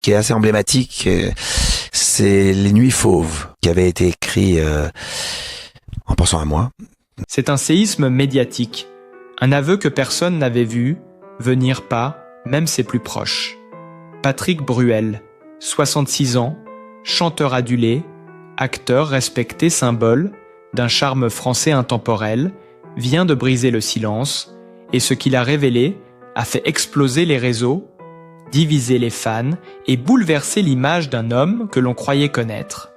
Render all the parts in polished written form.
qui est assez emblématique, c'est Les Nuits Fauves, qui avait été écrit en pensant à moi. C'est un séisme médiatique, un aveu que personne n'avait vu venir, pas même ses plus proches. Patrick Bruel, 66 ans, chanteur adulé, acteur respecté, symbole d'un charme français intemporel, vient de briser le silence, et ce qu'il a révélé a fait exploser les réseaux, diviser les fans et bouleverser l'image d'un homme que l'on croyait connaître.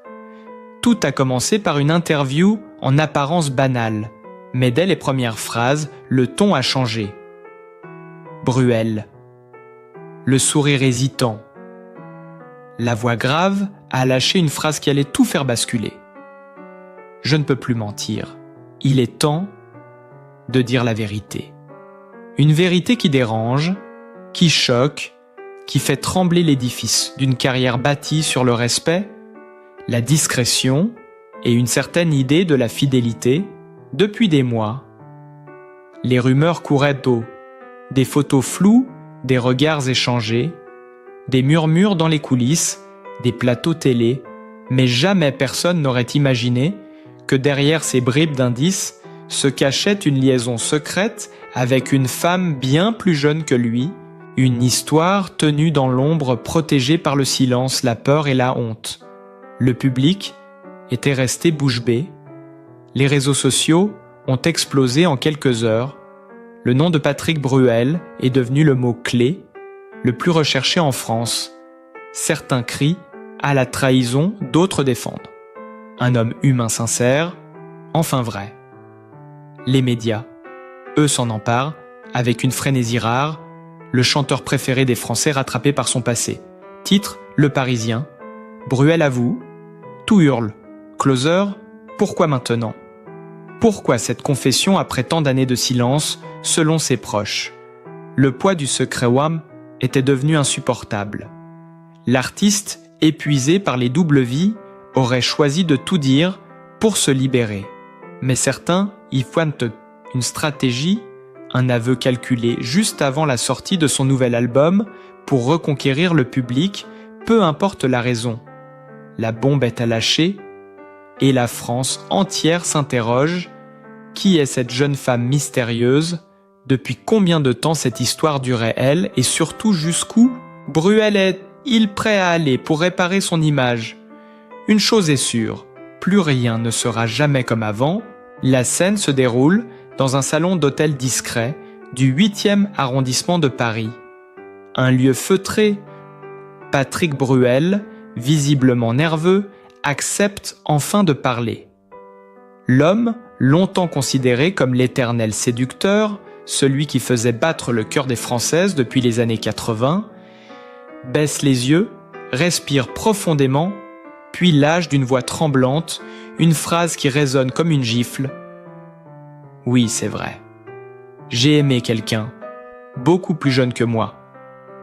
Tout a commencé par une interview en apparence banale, mais dès les premières phrases, le ton a changé. Bruel. Le sourire hésitant. La voix grave a lâché une phrase qui allait tout faire basculer. Je ne peux plus mentir. Il est temps de dire la vérité. Une vérité qui dérange, qui choque, qui fait trembler l'édifice d'une carrière bâtie sur le respect, la discrétion et une certaine idée de la fidélité depuis des mois. Les rumeurs couraient d'eau, des photos floues, des regards échangés, des murmures dans les coulisses, des plateaux télé, mais jamais personne n'aurait imaginé que derrière ces bribes d'indices se cachait une liaison secrète avec une femme bien plus jeune que lui, une histoire tenue dans l'ombre, protégée par le silence, la peur et la honte. Le public était resté bouche bée. Les réseaux sociaux ont explosé en quelques heures. Le nom de Patrick Bruel est devenu le mot clé, le plus recherché en France. Certains crient à la trahison, d'autres défendent. Un homme humain sincère, enfin vrai. Les médias, eux, s'en emparent avec une frénésie rare, le chanteur préféré des Français rattrapé par son passé. Titre, Le Parisien. Bruel avoue, tout hurle. Closer, pourquoi maintenant ? Pourquoi cette confession après tant d'années de silence, selon ses proches ? Le poids du secret WAM était devenu insupportable. L'artiste, épuisé par les doubles vies, aurait choisi de tout dire pour se libérer. Mais certains y pointent une stratégie, un aveu calculé juste avant la sortie de son nouvel album pour reconquérir le public, peu importe la raison. La bombe est à lâcher et la France entière s'interroge. Qui est cette jeune femme mystérieuse ? Depuis combien de temps cette histoire durait elle et surtout jusqu'où Bruel est-il prêt à aller pour réparer son image ? Une chose est sûre, plus rien ne sera jamais comme avant. La scène se déroule dans un salon d'hôtel discret du 8e arrondissement de Paris. Un lieu feutré. Patrick Bruel, visiblement nerveux, accepte enfin de parler. L'homme, longtemps considéré comme l'éternel séducteur, celui qui faisait battre le cœur des Françaises depuis les années 80, baisse les yeux, respire profondément, puis lâche d'une voix tremblante une phrase qui résonne comme une gifle. Oui, c'est vrai. J'ai aimé quelqu'un, beaucoup plus jeune que moi,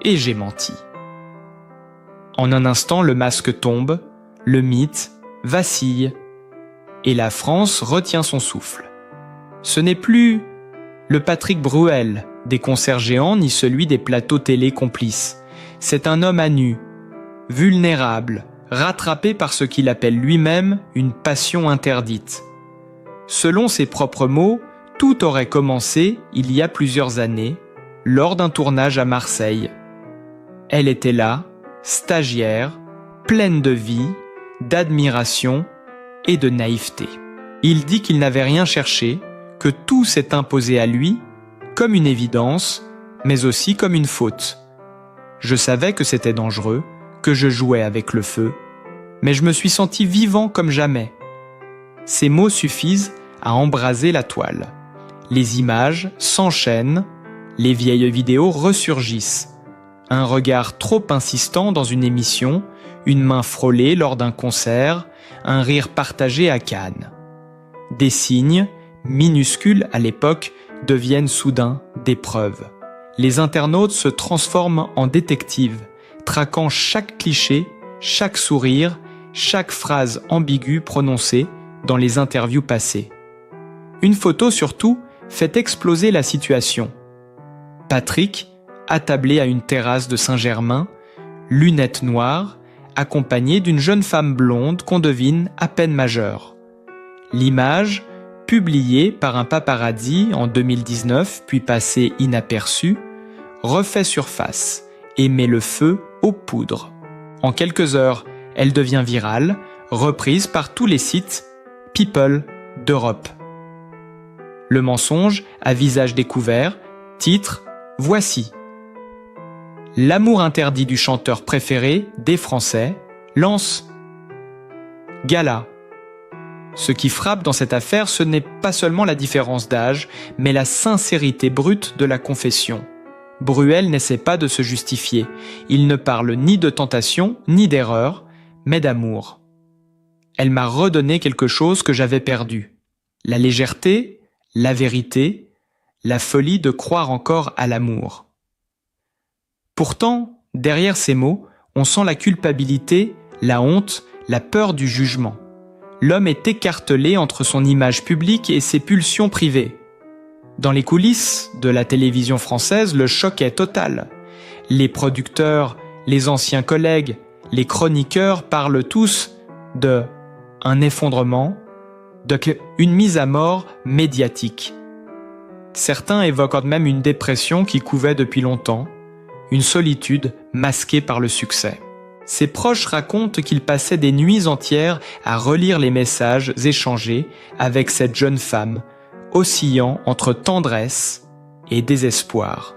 et j'ai menti. En un instant, le masque tombe, le mythe vacille, et la France retient son souffle. Ce n'est plus le Patrick Bruel des concerts géants ni celui des plateaux télé complices. C'est un homme à nu, vulnérable, rattrapé par ce qu'il appelle lui-même une passion interdite. Selon ses propres mots, tout aurait commencé il y a plusieurs années, lors d'un tournage à Marseille. Elle était là, stagiaire, pleine de vie, d'admiration et de naïveté. Il dit qu'il n'avait rien cherché, que tout s'est imposé à lui, comme une évidence, mais aussi comme une faute. Je savais que c'était dangereux, que je jouais avec le feu, mais je me suis senti vivant comme jamais. Ces mots suffisent à embraser la toile. Les images s'enchaînent, les vieilles vidéos ressurgissent. Un regard trop insistant dans une émission, une main frôlée lors d'un concert, un rire partagé à Cannes. Des signes, minuscules à l'époque, deviennent soudain des preuves. Les internautes se transforment en détectives, traquant chaque cliché, chaque sourire, chaque phrase ambiguë prononcée dans les interviews passées. Une photo surtout fait exploser la situation. Patrick, attablé à une terrasse de Saint-Germain, lunettes noires, accompagné d'une jeune femme blonde qu'on devine à peine majeure. L'image, publiée par un paparazzi en 2019 puis passée inaperçue, refait surface et met le feu aux poudres. En quelques heures, elle devient virale, reprise par tous les sites People d'Europe. Le mensonge à visage découvert, titre « Voici ». L'amour interdit du chanteur préféré des Français lance gala. Ce qui frappe dans cette affaire, ce n'est pas seulement la différence d'âge, mais la sincérité brute de la confession. Bruel n'essaie pas de se justifier. Il ne parle ni de tentation, ni d'erreur, mais d'amour. Elle m'a redonné quelque chose que j'avais perdu. La légèreté, la vérité, la folie de croire encore à l'amour. Pourtant, derrière ces mots, on sent la culpabilité, la honte, la peur du jugement. L'homme est écartelé entre son image publique et ses pulsions privées. Dans les coulisses de la télévision française, le choc est total. Les producteurs, les anciens collègues, les chroniqueurs parlent tous de un effondrement, d'une mise à mort médiatique. Certains évoquent même une dépression qui couvait depuis longtemps, une solitude masquée par le succès. Ses proches racontent qu'il passait des nuits entières à relire les messages échangés avec cette jeune femme, oscillant entre tendresse et désespoir.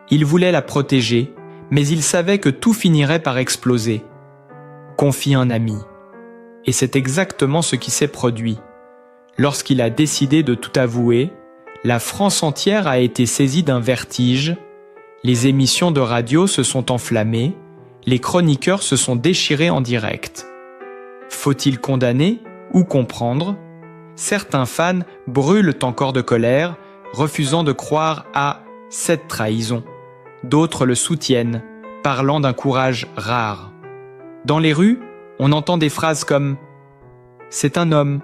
Il voulait la protéger, mais il savait que tout finirait par exploser. Confie un ami. Et c'est exactement ce qui s'est produit. Lorsqu'il a décidé de tout avouer, la France entière a été saisie d'un vertige, les émissions de radio se sont enflammées, les chroniqueurs se sont déchirés en direct. Faut-il condamner ou comprendre ? Certains fans brûlent encore de colère, refusant de croire à cette trahison. D'autres le soutiennent, parlant d'un courage rare. Dans les rues, on entend des phrases comme « C'est un homme,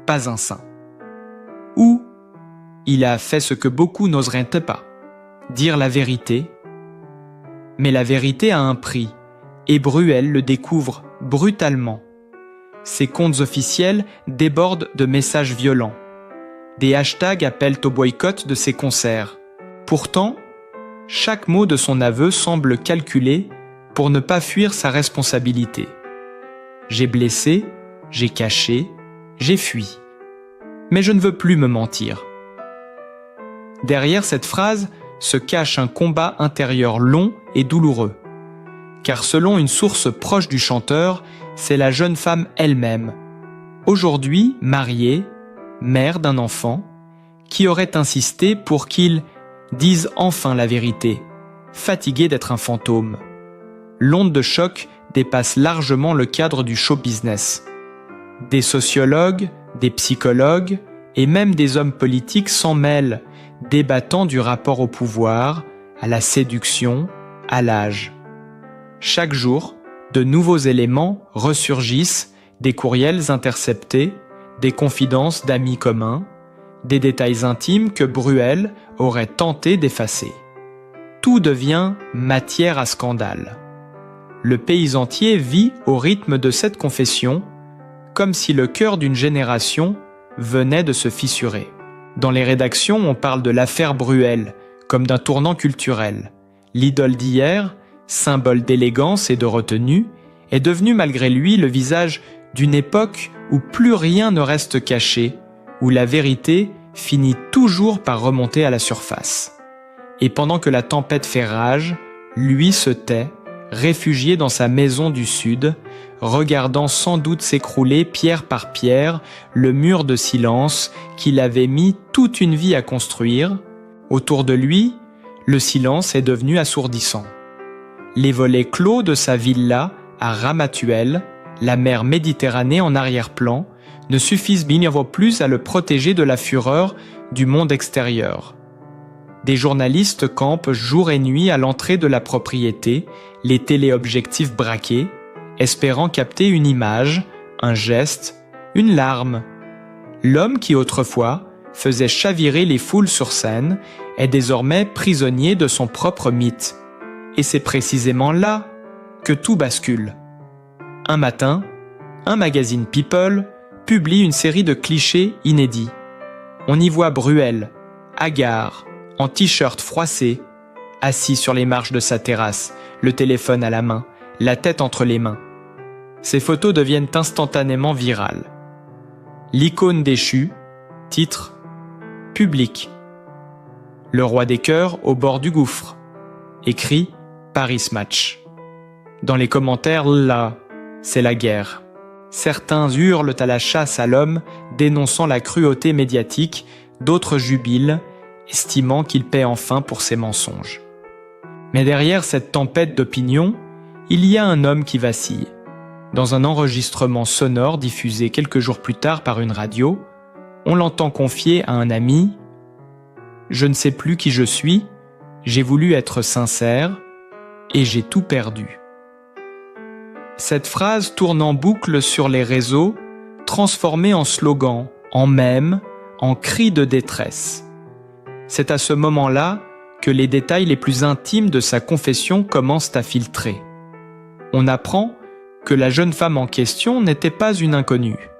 pas un saint » ou « Il a fait ce que beaucoup n'oseraient pas ». Dire la vérité. Mais la vérité a un prix, et Bruel le découvre brutalement. Ses comptes officiels débordent de messages violents. Des hashtags appellent au boycott de ses concerts. Pourtant, chaque mot de son aveu semble calculé pour ne pas fuir sa responsabilité. J'ai blessé, j'ai caché, j'ai fui. Mais je ne veux plus me mentir. Derrière cette phrase se cache un combat intérieur long et douloureux. Car selon une source proche du chanteur, c'est la jeune femme elle-même, aujourd'hui mariée, mère d'un enfant, qui aurait insisté pour qu'il dise enfin la vérité, fatigué d'être un fantôme. L'onde de choc dépasse largement le cadre du show business. Des sociologues, des psychologues et même des hommes politiques s'en mêlent, débattant du rapport au pouvoir, à la séduction, à l'âge. Chaque jour, de nouveaux éléments ressurgissent, des courriels interceptés, des confidences d'amis communs, des détails intimes que Bruel aurait tenté d'effacer. Tout devient matière à scandale. Le pays entier vit au rythme de cette confession, comme si le cœur d'une génération venait de se fissurer. Dans les rédactions, on parle de l'affaire Bruel, comme d'un tournant culturel. L'idole d'hier, symbole d'élégance et de retenue, est devenue malgré lui le visage d'une époque où plus rien ne reste caché, où la vérité finit toujours par remonter à la surface. Et pendant que la tempête fait rage, lui se tait, réfugié dans sa maison du Sud, regardant sans doute s'écrouler pierre par pierre le mur de silence qu'il avait mis toute une vie à construire. Autour de lui, le silence est devenu assourdissant. Les volets clos de sa villa à Ramatuelle, la mer Méditerranée en arrière-plan, ne suffisent bien plus à le protéger de la fureur du monde extérieur. Des journalistes campent jour et nuit à l'entrée de la propriété, les téléobjectifs braqués, espérant capter une image, un geste, une larme. L'homme qui autrefois faisait chavirer les foules sur scène est désormais prisonnier de son propre mythe. Et c'est précisément là que tout bascule. Un matin, un magazine People publie une série de clichés inédits. On y voit Bruel, hagard, en t-shirt froissé, assis sur les marches de sa terrasse, le téléphone à la main, la tête entre les mains. Ces photos deviennent instantanément virales. L'icône déchue, titre « Public ». Le roi des cœurs au bord du gouffre, écrit « Paris Match ». Dans les commentaires, là, c'est la guerre. Certains hurlent à la chasse à l'homme, dénonçant la cruauté médiatique, d'autres jubilent, estimant qu'il paie enfin pour ses mensonges. Mais derrière cette tempête d'opinion, il y a un homme qui vacille. Dans un enregistrement sonore diffusé quelques jours plus tard par une radio, on l'entend confier à un ami « Je ne sais plus qui je suis, j'ai voulu être sincère et j'ai tout perdu ». Cette phrase tourne en boucle sur les réseaux, transformée en slogan, en mème, en cri de détresse. C'est à ce moment-là que les détails les plus intimes de sa confession commencent à filtrer. On apprend que la jeune femme en question n'était pas une inconnue.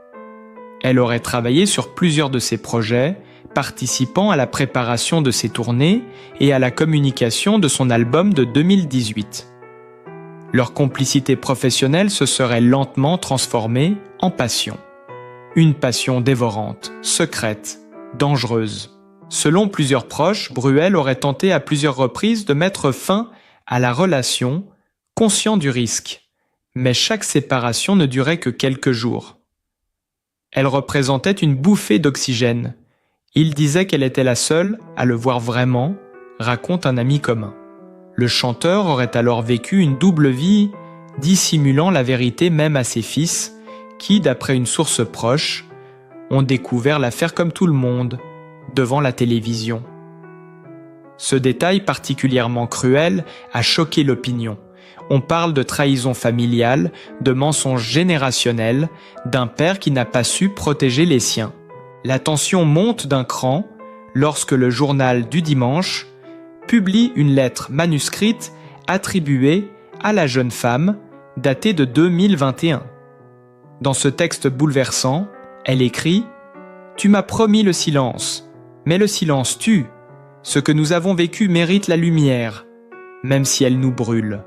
Elle aurait travaillé sur plusieurs de ses projets, participant à la préparation de ses tournées et à la communication de son album de 2018. Leur complicité professionnelle se serait lentement transformée en passion. Une passion dévorante, secrète, dangereuse. Selon plusieurs proches, Bruel aurait tenté à plusieurs reprises de mettre fin à la relation, conscient du risque. Mais chaque séparation ne durait que quelques jours. Elle représentait une bouffée d'oxygène. Il disait qu'elle était la seule à le voir vraiment, raconte un ami commun. Le chanteur aurait alors vécu une double vie, dissimulant la vérité même à ses fils, qui, d'après une source proche, ont découvert l'affaire comme tout le monde, devant la télévision. Ce détail particulièrement cruel a choqué l'opinion. On parle de trahison familiale, de mensonge générationnel, d'un père qui n'a pas su protéger les siens. La tension monte d'un cran lorsque le journal du dimanche publie une lettre manuscrite attribuée à la jeune femme, datée de 2021. Dans ce texte bouleversant, elle écrit « Tu m'as promis le silence, mais le silence tue. Ce que nous avons vécu mérite la lumière, même si elle nous brûle. »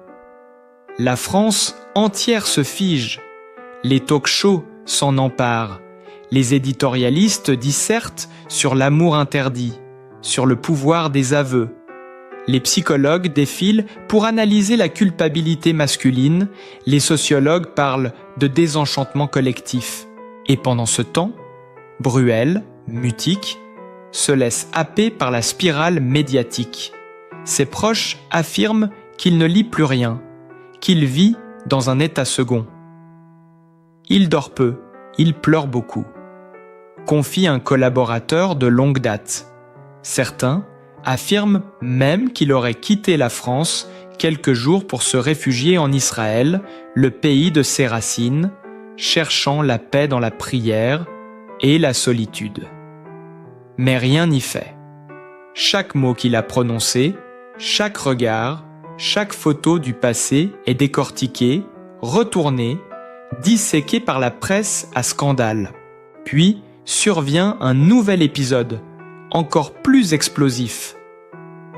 La France entière se fige. Les talk-shows s'en emparent. Les éditorialistes dissertent sur l'amour interdit, sur le pouvoir des aveux. Les psychologues défilent pour analyser la culpabilité masculine. Les sociologues parlent de désenchantement collectif. Et pendant ce temps, Bruel, mutique, se laisse happer par la spirale médiatique. Ses proches affirment qu'il ne lit plus rien, qu'il vit dans un état second. Il dort peu, il pleure beaucoup, confie un collaborateur de longue date. Certains affirment même qu'il aurait quitté la France quelques jours pour se réfugier en Israël, le pays de ses racines, cherchant la paix dans la prière et la solitude. Mais rien n'y fait. Chaque mot qu'il a prononcé, chaque regard, chaque photo du passé est décortiquée, retournée, disséquée par la presse à scandale. Puis survient un nouvel épisode, encore plus explosif.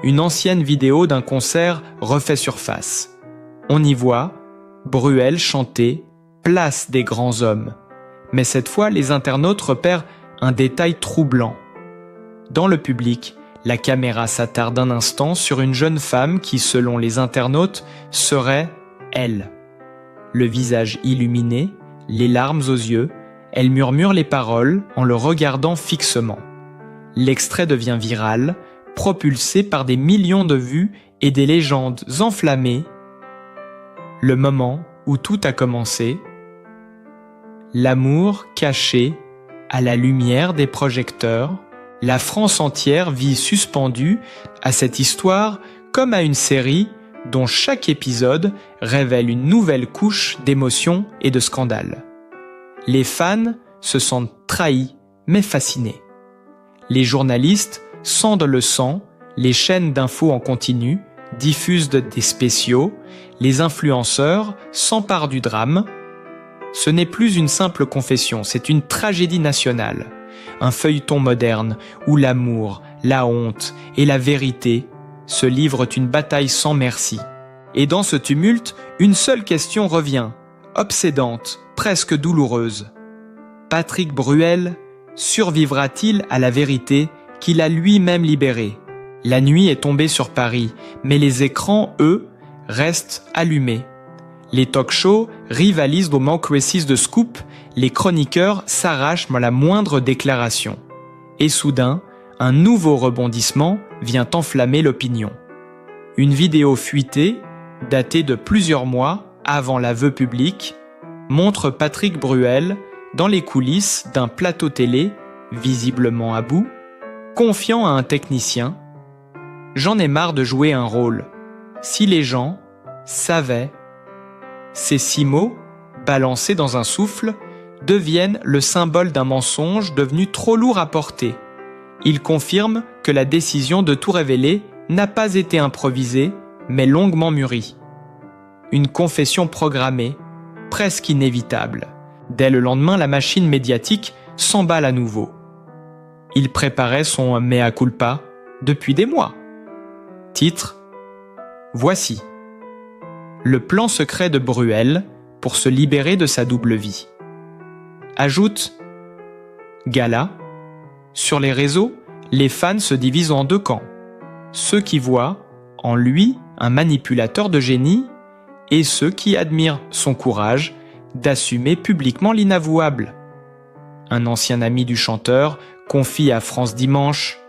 Une ancienne vidéo d'un concert refait surface. On y voit Bruel chanter « Place des grands hommes ». Mais cette fois, les internautes repèrent un détail troublant. Dans le public, la caméra s'attarde un instant sur une jeune femme qui, selon les internautes, serait elle. Le visage illuminé, les larmes aux yeux, elle murmure les paroles en le regardant fixement. L'extrait devient viral, propulsé par des millions de vues et des légendes enflammées. Le moment où tout a commencé, l'amour caché à la lumière des projecteurs, la France entière vit suspendue à cette histoire comme à une série dont chaque épisode révèle une nouvelle couche d'émotions et de scandales. Les fans se sentent trahis mais fascinés. Les journalistes scandent le sang, les chaînes d'infos en continu diffusent des spéciaux, les influenceurs s'emparent du drame. Ce n'est plus une simple confession, c'est une tragédie nationale. Un feuilleton moderne où l'amour, la honte et la vérité se livrent une bataille sans merci. Et dans ce tumulte, une seule question revient, obsédante, presque douloureuse. Patrick Bruel survivra-t-il à la vérité qu'il a lui-même libérée? La nuit est tombée sur Paris, mais les écrans, eux, restent allumés. Les talk-shows rivalisent au manque précis de scoop, les chroniqueurs s'arrachent à la moindre déclaration. Et soudain, un nouveau rebondissement vient enflammer l'opinion. Une vidéo fuitée, datée de plusieurs mois avant l'aveu public, montre Patrick Bruel dans les coulisses d'un plateau télé, visiblement à bout, confiant à un technicien « J'en ai marre de jouer un rôle. Si les gens savaient ». Ces 6 mots, balancés dans un souffle, deviennent le symbole d'un mensonge devenu trop lourd à porter. Ils confirment que la décision de tout révéler n'a pas été improvisée, mais longuement mûrie. Une confession programmée, presque inévitable. Dès le lendemain, la machine médiatique s'emballe à nouveau. Il préparait son mea culpa depuis des mois. Titre : Voici. Le plan secret de Bruel pour se libérer de sa double vie. Ajoute Gala. Sur les réseaux, les fans se divisent en 2 camps. Ceux qui voient en lui un manipulateur de génie et ceux qui admirent son courage d'assumer publiquement l'inavouable. Un ancien ami du chanteur confie à France Dimanche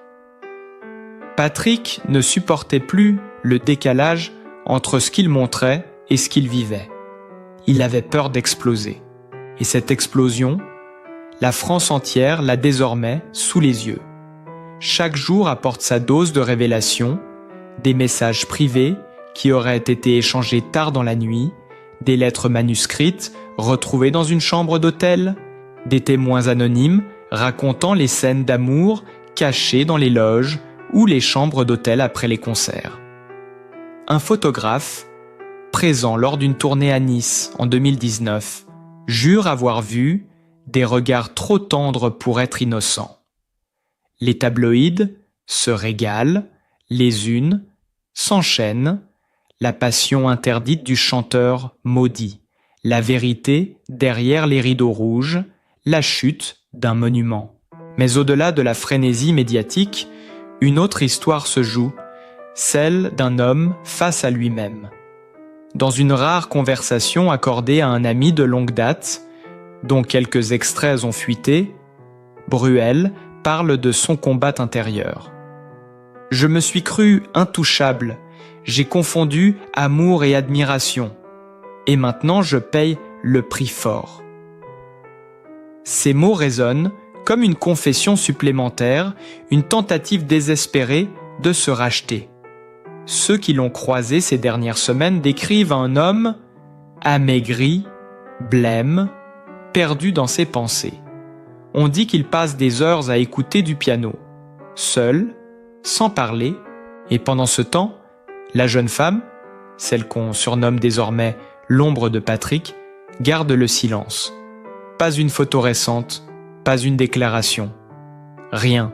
« Patrick ne supportait plus le décalage entre ce qu'il montrait et ce qu'il vivait. Il avait peur d'exploser. Et cette explosion, la France entière l'a désormais sous les yeux. Chaque jour apporte sa dose de révélation, des messages privés qui auraient été échangés tard dans la nuit, des lettres manuscrites retrouvées dans une chambre d'hôtel, des témoins anonymes racontant les scènes d'amour cachées dans les loges ou les chambres d'hôtel après les concerts. Un photographe, présent lors d'une tournée à Nice en 2019, jure avoir vu des regards trop tendres pour être innocents. Les tabloïds se régalent, les unes s'enchaînent, la passion interdite du chanteur maudit, la vérité derrière les rideaux rouges, la chute d'un monument. Mais au-delà de la frénésie médiatique, une autre histoire se joue, celle d'un homme face à lui-même. Dans une rare conversation accordée à un ami de longue date, dont quelques extraits ont fuité, Bruel parle de son combat intérieur. « Je me suis cru intouchable, j'ai confondu amour et admiration, et maintenant je paye le prix fort. » Ces mots résonnent comme une confession supplémentaire, une tentative désespérée de se racheter. Ceux qui l'ont croisé ces dernières semaines décrivent un homme amaigri, blême, perdu dans ses pensées. On dit qu'il passe des heures à écouter du piano, seul, sans parler, et pendant ce temps, la jeune femme, celle qu'on surnomme désormais l'ombre de Patrick, garde le silence. Pas une photo récente, pas une déclaration. Rien.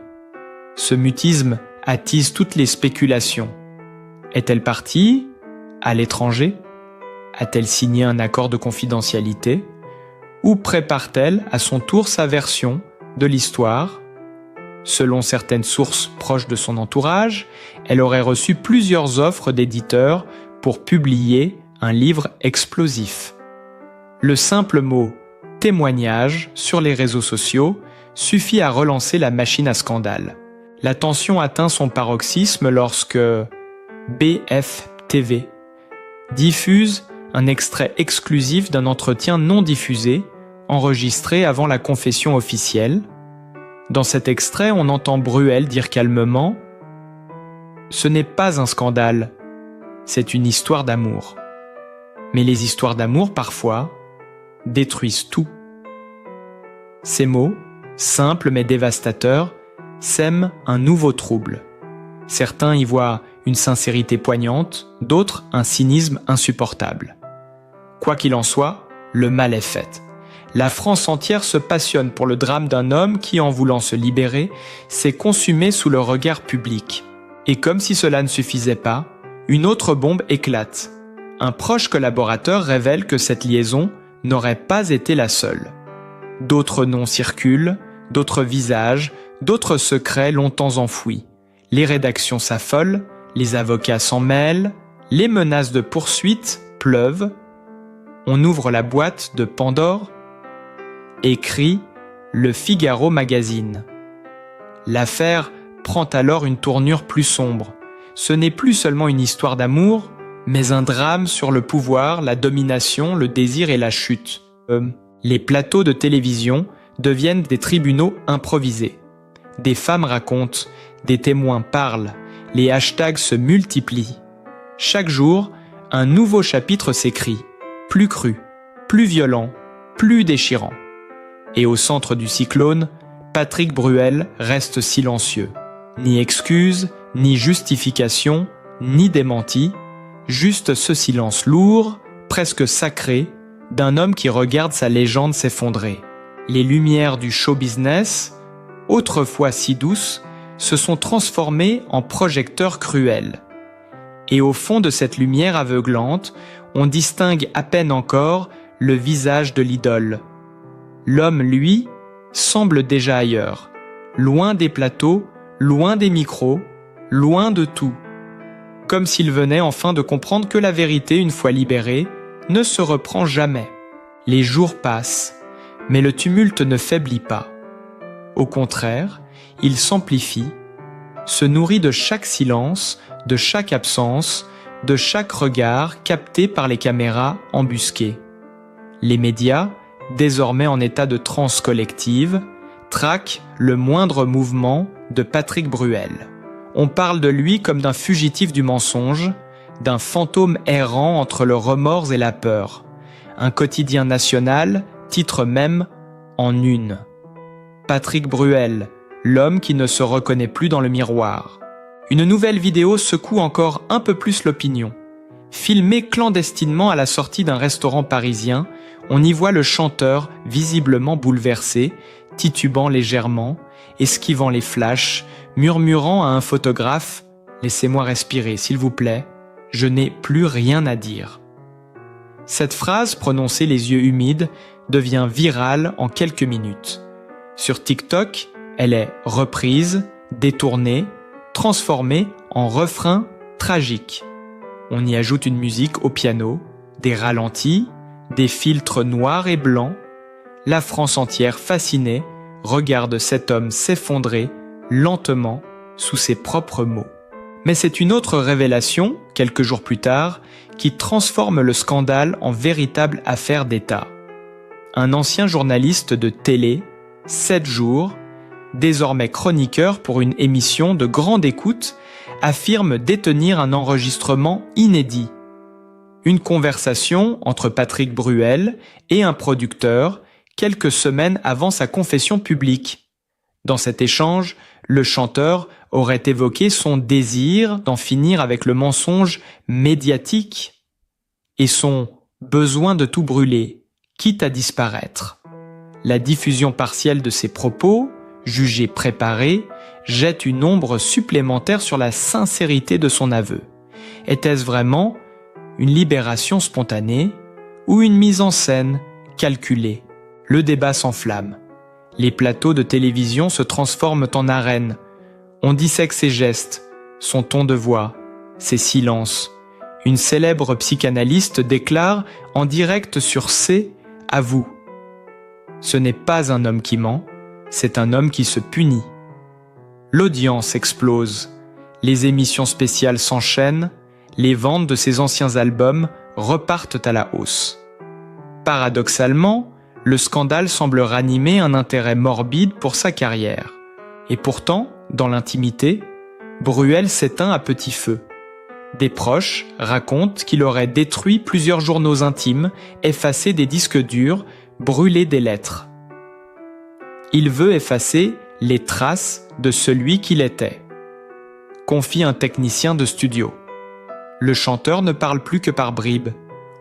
Ce mutisme attise toutes les spéculations. Est-elle partie à l'étranger? A-t-elle signé un accord de confidentialité? Ou prépare-t-elle à son tour sa version de l'histoire? Selon certaines sources proches de son entourage, elle aurait reçu plusieurs offres d'éditeurs pour publier un livre explosif. Le simple mot « témoignage » sur les réseaux sociaux suffit à relancer la machine à scandale. La tension atteint son paroxysme lorsque BFTV diffuse un extrait exclusif d'un entretien non diffusé, enregistré avant la confession officielle. Dans cet extrait, on entend Bruel dire calmement « Ce n'est pas un scandale, c'est une histoire d'amour. » Mais les histoires d'amour, parfois, détruisent tout. Ces mots, simples mais dévastateurs, sèment un nouveau trouble. Certains y voient une sincérité poignante, d'autres un cynisme insupportable. Quoi qu'il en soit, le mal est fait. La France entière se passionne pour le drame d'un homme qui, en voulant se libérer, s'est consumé sous le regard public. Et comme si cela ne suffisait pas, une autre bombe éclate. Un proche collaborateur révèle que cette liaison n'aurait pas été la seule. D'autres noms circulent, d'autres visages, d'autres secrets longtemps enfouis. Les rédactions s'affolent, les avocats s'en mêlent, les menaces de poursuite pleuvent. On ouvre la boîte de Pandore, écrit Le Figaro Magazine. L'affaire prend alors une tournure plus sombre. Ce n'est plus seulement une histoire d'amour, mais un drame sur le pouvoir, la domination, le désir et la chute. Les plateaux de télévision deviennent des tribunaux improvisés. Des femmes racontent, des témoins parlent, les hashtags se multiplient. Chaque jour, un nouveau chapitre s'écrit, plus cru, plus violent, plus déchirant. Et au centre du cyclone, Patrick Bruel reste silencieux. Ni excuse, ni justification, ni démenti, juste ce silence lourd, presque sacré, d'un homme qui regarde sa légende s'effondrer. Les lumières du show business, autrefois si douces, se sont transformées en projecteurs cruels. Et au fond de cette lumière aveuglante, on distingue à peine encore le visage de l'idole. L'homme, lui, semble déjà ailleurs, loin des plateaux, loin des micros, loin de tout. Comme s'il venait enfin de comprendre que la vérité, une fois libérée, ne se reprend jamais. Les jours passent, mais le tumulte ne faiblit pas. Au contraire, il s'amplifie, se nourrit de chaque silence, de chaque absence, de chaque regard capté par les caméras embusquées. Les médias, désormais en état de transe collective, traquent le moindre mouvement de Patrick Bruel. On parle de lui comme d'un fugitif du mensonge, d'un fantôme errant entre le remords et la peur. Un quotidien national titre même en une. Patrick Bruel, l'homme qui ne se reconnaît plus dans le miroir. Une nouvelle vidéo secoue encore un peu plus l'opinion. Filmée clandestinement à la sortie d'un restaurant parisien, on y voit le chanteur visiblement bouleversé, titubant légèrement, esquivant les flashs, murmurant à un photographe « Laissez-moi respirer, s'il vous plaît, je n'ai plus rien à dire ». Cette phrase, prononcée les yeux humides, devient virale en quelques minutes. Sur TikTok, elle est reprise, détournée, transformée en refrain tragique. On y ajoute une musique au piano, des ralentis, des filtres noirs et blancs. La France entière, fascinée, regarde cet homme s'effondrer lentement sous ses propres mots. Mais c'est une autre révélation, quelques jours plus tard, qui transforme le scandale en véritable affaire d'État. Un ancien journaliste de télé, 7 jours, désormais chroniqueur pour une émission de grande écoute, affirme détenir un enregistrement inédit. Une conversation entre Patrick Bruel et un producteur quelques semaines avant sa confession publique. Dans cet échange, le chanteur aurait évoqué son désir d'en finir avec le mensonge médiatique et son besoin de tout brûler, quitte à disparaître. La diffusion partielle de ces propos, jugés préparés, jette une ombre supplémentaire sur la sincérité de son aveu. Était-ce vraiment une libération spontanée ou une mise en scène calculée? Le débat s'enflamme. Les plateaux de télévision se transforment en arènes. On dissèque ses gestes, son ton de voix, ses silences. Une célèbre psychanalyste déclare en direct sur C à vous. Ce n'est pas un homme qui ment, c'est un homme qui se punit. L'audience explose. Les émissions spéciales s'enchaînent, les ventes de ses anciens albums repartent à la hausse. Paradoxalement, le scandale semble ranimer un intérêt morbide pour sa carrière. Et pourtant, dans l'intimité, Bruel s'éteint à petit feu. Des proches racontent qu'il aurait détruit plusieurs journaux intimes, effacé des disques durs, brûlé des lettres. Il veut effacer les traces de celui qu'il était. confie un technicien de studio. Le chanteur ne parle plus que par bribes.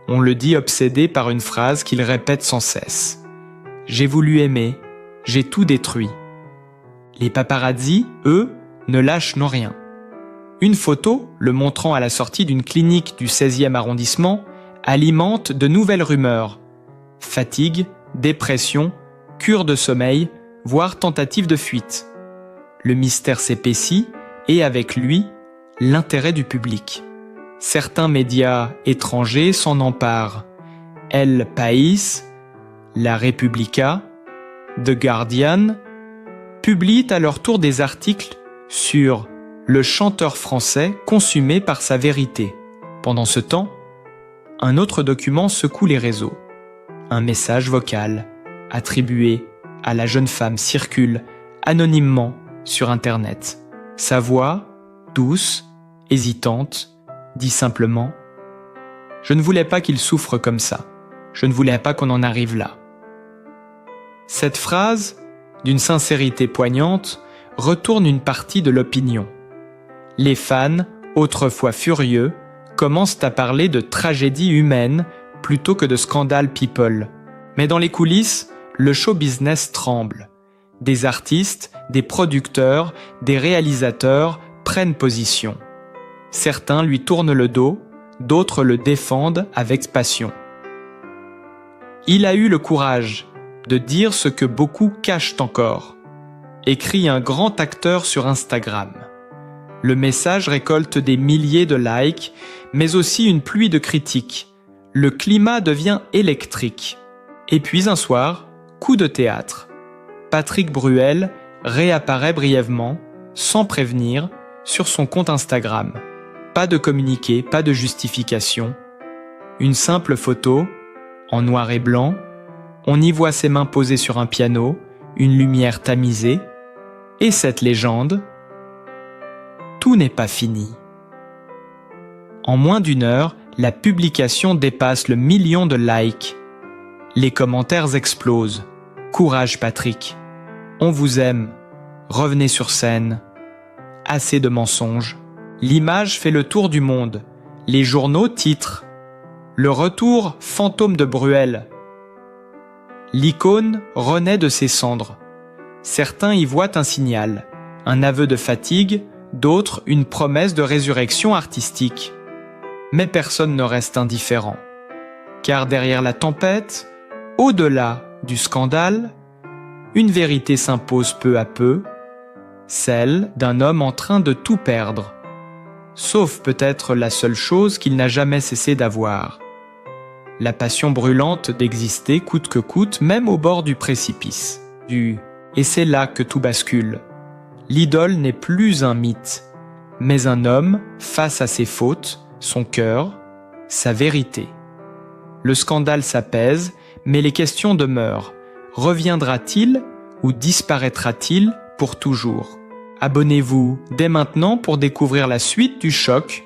On le dit obsédé par une phrase qu'il répète sans cesse. « J'ai voulu aimer, j'ai tout détruit ». Les paparazzis, eux, ne lâchent non rien. Une photo, le montrant à la sortie d'une clinique du 16e arrondissement, alimente de nouvelles rumeurs. Fatigue, dépression, cure de sommeil, voire tentative de fuite. Le mystère s'épaissit et avec lui, l'intérêt du public. Certains médias étrangers s'en emparent. El País, La Repubblica, The Guardian publient à leur tour des articles sur le chanteur français consumé par sa vérité. Pendant ce temps, un autre document secoue les réseaux. Un message vocal, attribué à la jeune femme, circule anonymement sur Internet. Sa voix, douce, hésitante, dit simplement « Je ne voulais pas qu'il souffre comme ça. Je ne voulais pas qu'on en arrive là. » Cette phrase, d'une sincérité poignante, retourne une partie de l'opinion. Les fans, autrefois furieux, commencent à parler de tragédie humaine plutôt que de scandale people. Mais dans les coulisses, le show business tremble. Des artistes, des producteurs, des réalisateurs prennent position. Certains lui tournent le dos, d'autres le défendent avec passion. Il a eu le courage de dire ce que beaucoup cachent encore, écrit un grand acteur sur Instagram. Le message récolte des milliers de likes, mais aussi une pluie de critiques. Le climat devient électrique. Et puis un soir, coup de théâtre. Patrick Bruel réapparaît brièvement, sans prévenir, sur son compte Instagram. Pas de communiqué, pas de justification. Une simple photo, en noir et blanc. On y voit ses mains posées sur un piano, une lumière tamisée. Et cette légende, tout n'est pas fini. En moins d'une heure, la publication dépasse le 1 million de likes. Les commentaires explosent. Courage Patrick. On vous aime. Revenez sur scène. Assez de mensonges. L'image fait le tour du monde. Les journaux titrent « Le retour fantôme de Bruel ». L'icône renaît de ses cendres. Certains y voient un signal, un aveu de fatigue, d'autres une promesse de résurrection artistique. Mais personne ne reste indifférent. Car derrière la tempête, au-delà du scandale, une vérité s'impose peu à peu, celle d'un homme en train de tout perdre. Sauf peut-être la seule chose qu'il n'a jamais cessé d'avoir. La passion brûlante d'exister coûte que coûte, même au bord du précipice. Et c'est là que tout bascule. L'idole n'est plus un mythe, mais un homme face à ses fautes, son cœur, sa vérité. Le scandale s'apaise, mais les questions demeurent. Reviendra-t-il ou disparaîtra-t-il pour toujours ? Abonnez-vous dès maintenant pour découvrir la suite du choc,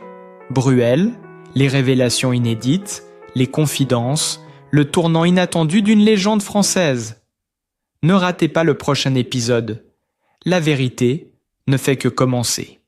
Bruel, les révélations inédites, les confidences, le tournant inattendu d'une légende française. Ne ratez pas le prochain épisode. La vérité ne fait que commencer.